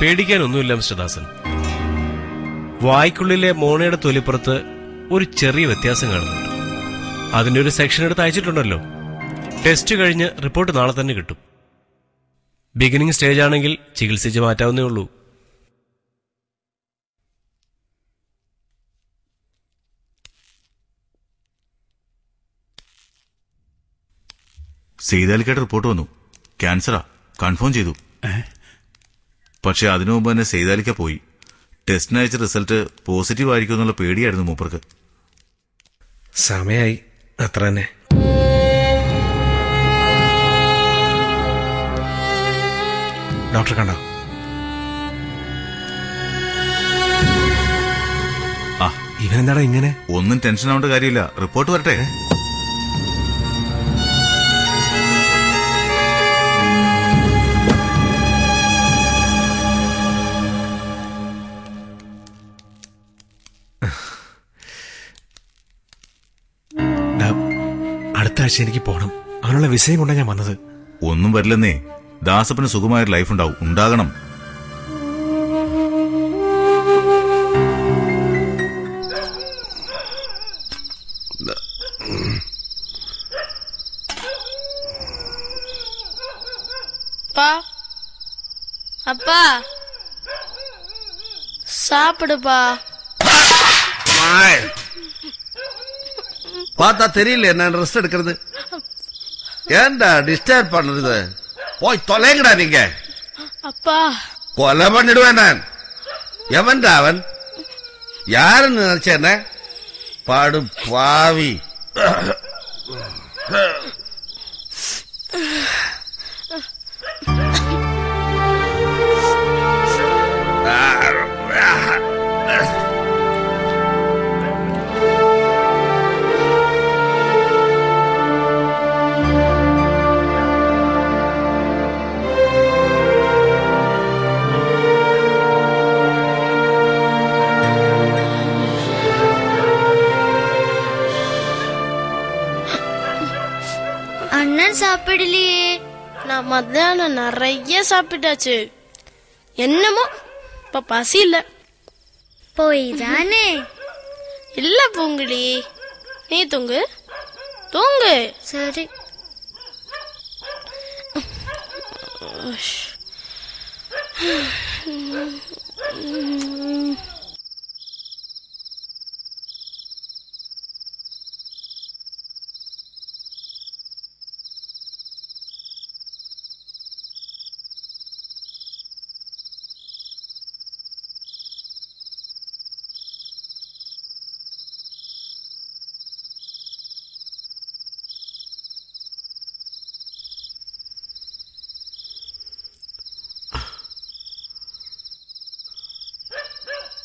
പേടിക്കാനൊന്നുമില്ല മിസ്റ്റർ ദാസൻ. വായ്ക്കുള്ളിലെ മോണയുടെ തൊലിപ്പുറത്ത് ഒരു ചെറിയ വ്യത്യാസം കാണുന്നുണ്ട്. അതിന്റെ ഒരു സെക്ഷൻ എടുത്ത് അയച്ചിട്ടുണ്ടല്ലോ. ടെസ്റ്റ് കഴിഞ്ഞ് റിപ്പോർട്ട് നാളെ തന്നെ കിട്ടും. ബിഗിനിങ് സ്റ്റേജ് ആണെങ്കിൽ ചികിത്സിച്ച് മാറ്റാവുന്നേ ഉള്ളൂ. സെയ്താലിക്കയുടെ റിപ്പോർട്ട് വന്നു. ക്യാൻസറാ, കൺഫേം ചെയ്തു. പക്ഷെ അതിനു മുമ്പ് തന്നെ സെയ്താലിക്ക പോയി. ടെസ്റ്റിന് അയച്ച റിസൾട്ട് പോസിറ്റീവ് ആയിരിക്കും എന്നുള്ള പേടിയായിരുന്നു മൂപ്പർക്ക്. സമയായി, അത്ര തന്നെ. ഡോക്ടർ കണ്ടോ? ഇവനെന്താടാ ഇങ്ങനെ? ഒന്നും ടെൻഷൻ ആവേണ്ട കാര്യമില്ല, റിപ്പോർട്ട് വരട്ടെ. അടുത്ത ആഴ്ച എനിക്ക് പോകണം. അതിനുള്ള വിസയും കൊണ്ടാണ് ഞാൻ വന്നത്. ഒന്നും വരില്ലെന്നേ. ദാസപ്പന് സുഖമായൊരു ലൈഫ് ഉണ്ടാവും, ഉണ്ടാകണം. அப்பா சாப்பிடுப்பா. பார்த்தா தெரியல நான் ரெஸ்ட் எடுக்கிறது. ஏன்டா டிஸ்டர்ப் பண்றது? போய் தொலைங்கடா நீங்க. அப்பா கொலை பண்ணிடுவேன் நான். எவன்டா அவன்? யாருன்னு நினைச்சேன? பாடு பாவி. அண்ணன் சாப்பிடலையே. நான் மத்தியானம் நிறைய சாப்பிட்டாச்சு. என்னமோ இப்ப பசி இல்ல. போய் தானே. இல்ல பூங்குடி, நீ தூங்கு தூங்கு. சரி.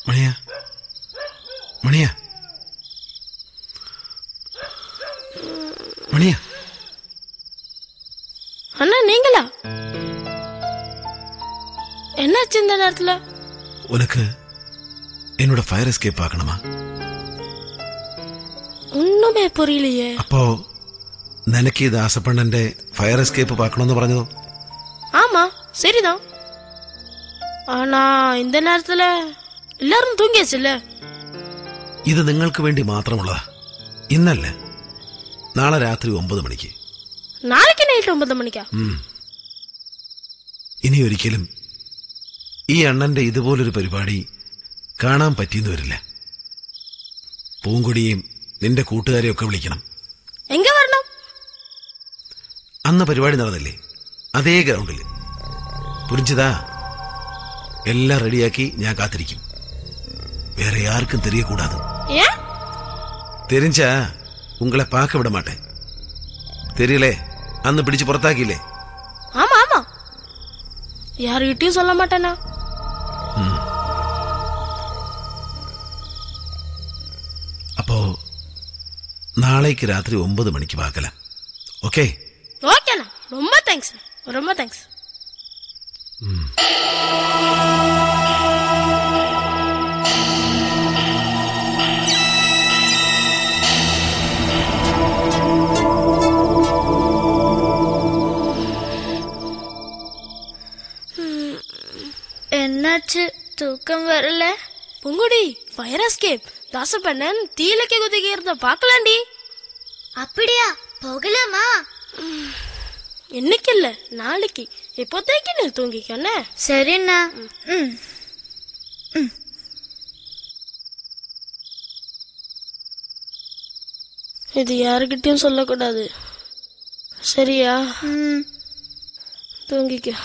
மணியா மணியா மணியா. அண்ணா நீங்களா? என்னாச்சு இந்த நேரத்துல? உனக்கு என்னோட ஃபயர் எஸ்கேப் பார்க்கணுமா? ஒண்ணுமே புரியலையே. அப்போ നിനക്ക് ഈ ദാസപ്പണ്ണന്റെ ഫയർ എസ്കേപ്പ് பார்க்கணும்னு പറഞ്ഞതോ? ஆமா சரிதான். ஆனா இந்த நேரத்துல எல்லாரும் தூங்கியாச்சுல்ல. ഇത് നിങ്ങൾക്ക് വേണ്ടി മാത്രമുള്ളതാ. ഇന്നല്ല, നാളെ രാത്രി 9 മണിക്ക്. നാളേക്ക് നൈറ്റ് 9 മണിക്കാ? ഇനി ഒരിക്കലും ഈ അണ്ണന്റെ ഇതുപോലൊരു പരിപാടി കാണാൻ പറ്റിയെന്ന് വരില്ല. പൂങ്കൊടിയെയും നിന്റെ കൂട്ടുകാരെയൊക്കെ വിളിക്കണം. എങ്ക വരണം? അന്ന് പരിപാടി നടന്നില്ലേ, അതേ ഗ്രൗണ്ടിൽ. പുരിഞ്ചതാ, എല്ലാം റെഡിയാക്കി ഞാൻ കാത്തിരിക്കും. வேற யாருக்கும் தெரியக்கூடாது. தெரிஞ்சா உங்களை பார்க்க விட மாட்டேன். தெரியலே, அന്ന് பிடிச்சு புறத்தாக்கிலே. ஆமா ஆமா, யாருகிட்டயும் சொல்ல மாட்டேனா. அப்போ நாளைக்கு ராத்திரி 9 மணிக்கு பார்க்கலாம். ஓகே? ஓகேண்ணா, ரொம்ப தேங்க்ஸ், ரொம்ப தேங்க்ஸ். என்ன என்னாச்சு தூக்கம் வரல? Poongudi fire escape தாசப்பண்ணன் தீலக்கு குதிக்கிறத பாக்கலாண்டி. அப்படியா? போகலாமா? இன்னைக்கு இல்ல நாளைக்கு. இப்போதைக்கு நீ தூங்கிக்கண்ணே. சரிண்ணா. இது யாருக்கிட்டையும் சொல்லக்கூடாது, சரியா? தூங்கிக்க.